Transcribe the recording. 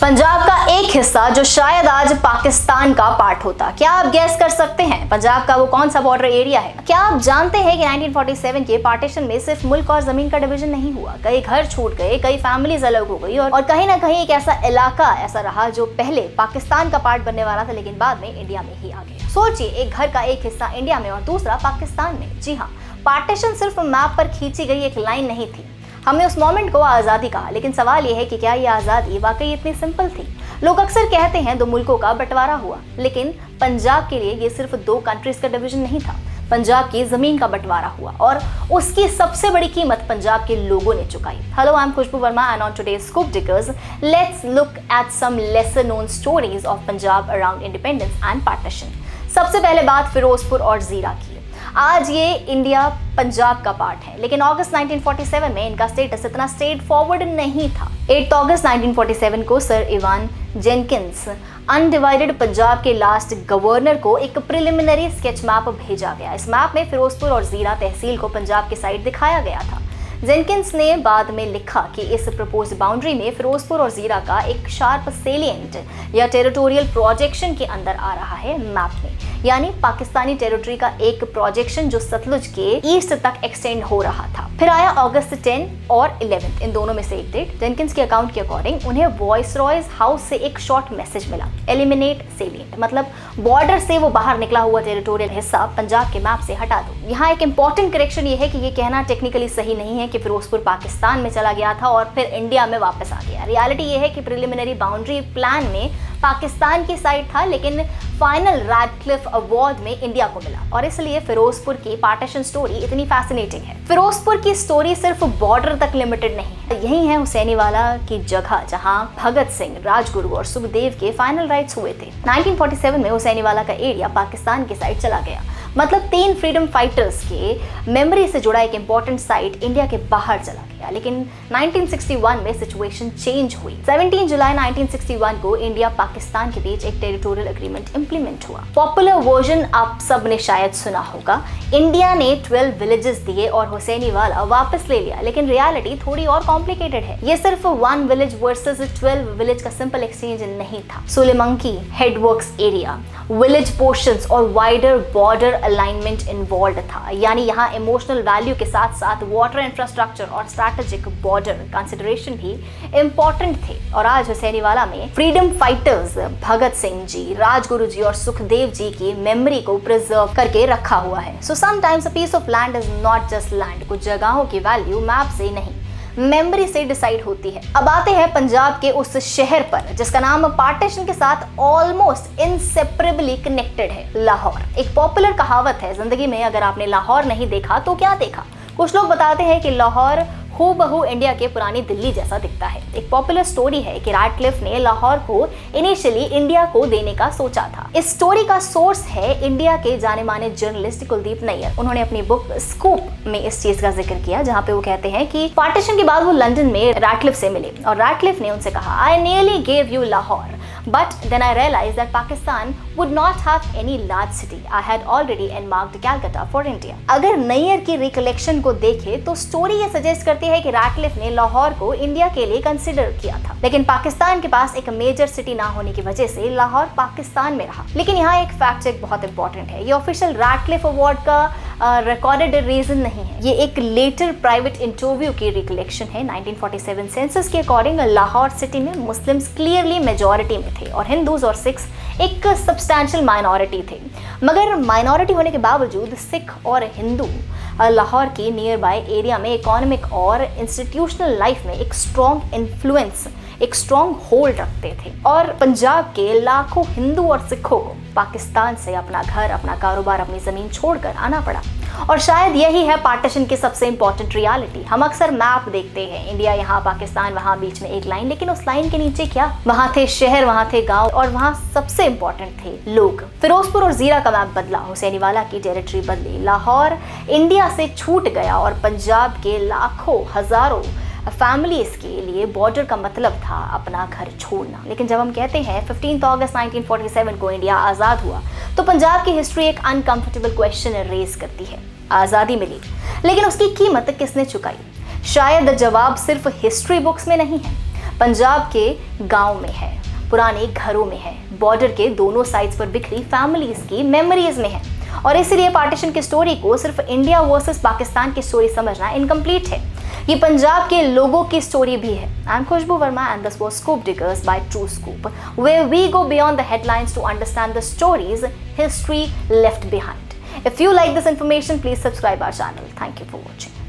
पंजाब का एक हिस्सा जो शायद आज पाकिस्तान का पार्ट होता। क्या आप गैस कर सकते हैं पंजाब का वो कौन सा बॉर्डर एरिया है? क्या आप जानते हैं कि 1947 के पार्टीशन में सिर्फ मुल्क और जमीन का डिवीजन नहीं हुआ, कई घर छूट गए, कई फैमिलीज अलग हो गई और कहीं ना कहीं एक ऐसा इलाका ऐसा रहा जो पहले पाकिस्तान का पार्ट बनने वाला था लेकिन बाद में इंडिया में ही आ गया। सोचिए, एक घर का एक हिस्सा इंडिया में और दूसरा पाकिस्तान में। जी हाँ, पार्टीशन सिर्फ मैप पर खींची गई एक लाइन नहीं थी। हमने उस मोमेंट को आज़ादी कहा, लेकिन सवाल यह है कि क्या ये आज़ादी वाकई इतनी सिंपल थी? लोग अक्सर कहते हैं दो मुल्कों का बंटवारा हुआ, लेकिन पंजाब के लिए ये सिर्फ दो कंट्रीज का डिवीजन नहीं था। पंजाब की जमीन का बंटवारा हुआ और उसकी सबसे बड़ी कीमत पंजाब के लोगों ने चुकाई। Hello, I am Khushboo Verma and on today's Scoop Diggers let's look at some lesser known stories of Punjab around independence and partition. सबसे पहले बात फिरोजपुर और जीरा की। आज ये इंडिया पंजाब का पार्ट है, लेकिन अगस्त 1947 में इनका स्टेटस इतना स्ट्रेट फॉरवर्ड नहीं था। 8 अगस्त 1947 को sir Ivan Jenkins undivided Punjab के लास्ट गवर्नर को एक प्रिलिमिनरी स्केच मैप भेजा गया। इस मैप में फिरोजपुर और जीरा तहसील को पंजाब की साइड दिखाया गया था। जेनकिंस ने बाद में लिखा कि इस प्रपोज बाउंड्री में फिरोजपुर और जीरा का एक शार्प सेलिएंट या टेरिटोरियल प्रोजेक्शन के अंदर आ रहा है मैप में, यानी पाकिस्तानी टेरिटरी का एक प्रोजेक्शन जो सतलुज के ईस्ट तक एक्सटेंड हो रहा था। फिर आया अगस्त 10 और 11, इन दोनों में से एक डेट। जेनकिंस के अकाउंट के अकॉर्डिंग उन्हें वॉइसरॉयज हाउस से एक शॉर्ट मैसेज मिला, एलिमिनेट सेलिएंट, मतलब बॉर्डर से वो बाहर निकला हुआ टेरिटोरियल हिस्सा पंजाब के मैप से हटा दो। यहाँ एक इंपॉर्टेंट करेक्शन ये है कि ये कहना टेक्निकली सही नहीं है कि फिरोजपुर पाकिस्तान में चला गया था और फिर इंडिया में वापस आ गया। रियलिटी ये है कि प्रिलिमिनरी बाउंड्री प्लान में पाकिस्तान की साइड था, लेकिन फाइनल रैडक्लिफ अवार्ड में इंडिया को मिला और इसलिए फिरोजपुर की पार्टीशन स्टोरी इतनी फैसिनेटिंग है। फिरोजपुर की स्टोरी सिर्फ बॉर्डर तक लिमिटेड नहीं है। यही है हुसैनीवाला की जगह जहां भगत सिंह, राजगुरु और सुखदेव के फाइनल राइट्स हुए थे। 1947 में हुसैनीवाला का एरिया पाकिस्तान की साइड चला गया, मतलब 3 फ्रीडम फाइटर्स के मेमोरी से जुड़ा एक इंपॉर्टेंट साइट इंडिया के बाहर चला गया। लेकिन 1961 में सिचुएशन चेंज हुई। 17 जुलाई 1961 को इंडिया पाकिस्तान के बीच एक टेरिटोरियल एग्रीमेंट इंप्लीमेंट हुआ। पॉपुलर वर्जन आप सब ने शायद सुना होगा। इंडिया ने 12 विलेजेस दिए और हुसैनीवाला वापस ले लिया, लेकिन रियलिटी थोड़ी और कॉम्प्लिकेटेड है। ये सिर्फ 1 विलेज वर्सेस 12 विलेज का सिंपल एक्सचेंज नहीं था। सुलेमंकी, हेडवर्क्स एरिया, विलेज पोर्शंस और वाइडर बॉर्डर अलाइनमेंट इन्वॉल्व था, यानी यहाँ इमोशनल वैल्यू के साथ साथ वाटर इंफ्रास्ट्रक्चर और स्ट्रैटेजिक बॉर्डर कंसिडरेशन भी इंपॉर्टेंट थे। और आज हुसैनीवाला में फ्रीडम फाइटर्स भगत सिंह जी, राजगुरु जी और सुखदेव जी की मेमोरी को प्रिजर्व करके रखा हुआ है। So sometimes a piece of land is not just land. कुछ जगहों की वैल्यू मैप से नहीं, मेमोरी से डिसाइड होती है। अब आते हैं पंजाब के उस शहर पर जिसका नाम पार्टीशन के साथ ऑलमोस्ट इनसेपरेबली कनेक्टेड है, लाहौर। एक पॉपुलर कहावत है, जिंदगी में अगर आपने लाहौर नहीं देखा तो क्या देखा। कुछ लोग बताते हैं कि लाहौर हूबहू इंडिया के पुरानी दिल्ली जैसा दिखता है। एक पॉपुलर स्टोरी है कि रैडक्लिफ ने लाहौर को इनिशियली इंडिया को देने का सोचा था। इस स्टोरी का सोर्स है इंडिया के जाने माने जर्नलिस्ट कुलदीप नैयर। उन्होंने अपनी बुक स्कूप में इस चीज का जिक्र किया, जहाँ पे वो कहते हैं कि पार्टीशन के बाद वो लंदन में रैडक्लिफ से मिले और रैडक्लिफ ने उनसे कहा, I nearly gave you Lahore, but then I realized that Pakistan would not have any large city. I had already earmarked Calcutta for India. अगर नैयर की रिकलेक्शन को देखे तो स्टोरी ये सजेस्ट करती है कि रैडक्लिफ ने लाहौर को इंडिया के लिए कंसिडर किया था, लेकिन पाकिस्तान के पास एक मेजर सिटी ना होने की वजह से लाहौर पाकिस्तान में रहा। लेकिन यहाँ एक फैक्ट चेक बहुत इंपॉर्टेंट है, ये ऑफिशियल रैडक्लिफ अवार्ड का रिकॉर्डेड रीजन नहीं है। ये एक लेटर प्राइवेट इंटरव्यू की रिकलेक्शन है। 1947 सेंसस के अकॉर्डिंग लाहौर सिटी में मुस्लिम्स क्लियरली मेजॉरिटी में थे और हिंदूज और सिख्स एक सब्सटैंशियल माइनॉरिटी थे। मगर माइनॉरिटी होने के बावजूद सिख और हिंदू लाहौर की नियर बाय एरिया में इकोनॉमिक और इंस्टीट्यूशनल लाइफ में एक स्ट्रॉन्ग इन्फ्लुएंस, एक स्ट्रॉन्ग होल्ड रखते थे। और पंजाब के लाखों हिंदू और सिखों को पाकिस्तान से अपना घर, अपना कारोबार, अपनी ज़मीन छोड़कर आना पड़ा। और शायद यही है पार्टीशन की सबसे इंपॉर्टेंट रियलिटी। हम अक्सर मैप देखते हैं, इंडिया यहाँ, पाकिस्तान वहाँ, बीच में एक लाइन, लेकिन उस लाइन के नीचे क्या? वहाँ थे शहर, वहाँ थे गांव और वहाँ सबसे इंपॉर्टेंट थे लोग। फिरोजपुर और जीरा का मैप बदला, हुसैनीवाला की टेरिटरी बदली, लाहौर इंडिया से छूट गया और पंजाब के लाखों हजारों फैमिलीज के लिए बॉर्डर का मतलब था अपना घर छोड़ना। लेकिन जब हम कहते हैं 15 अगस्त 1947 को इंडिया आज़ाद हुआ, तो पंजाब की हिस्ट्री एक अनकंफर्टेबल क्वेश्चन रेज करती है। आज़ादी मिली, लेकिन उसकी कीमत किसने चुकाई? शायद जवाब सिर्फ हिस्ट्री बुक्स में नहीं है, पंजाब के गांव में है, पुराने घरों में है, बॉर्डर के दोनों साइड्स पर बिखरी फैमिलीज की मेमोरीज में है। और इसीलिए पार्टीशन की स्टोरी को सिर्फ इंडिया वर्सेस पाकिस्तान की स्टोरी समझना इनकम्प्लीट है। ये पंजाब के लोगों की स्टोरी भी है। I am Khushboo Verma and this was Scoop Diggers by True Scoop, where we go beyond the headlines to understand the stories history left behind. If you like this information, please subscribe our channel. Thank you for watching.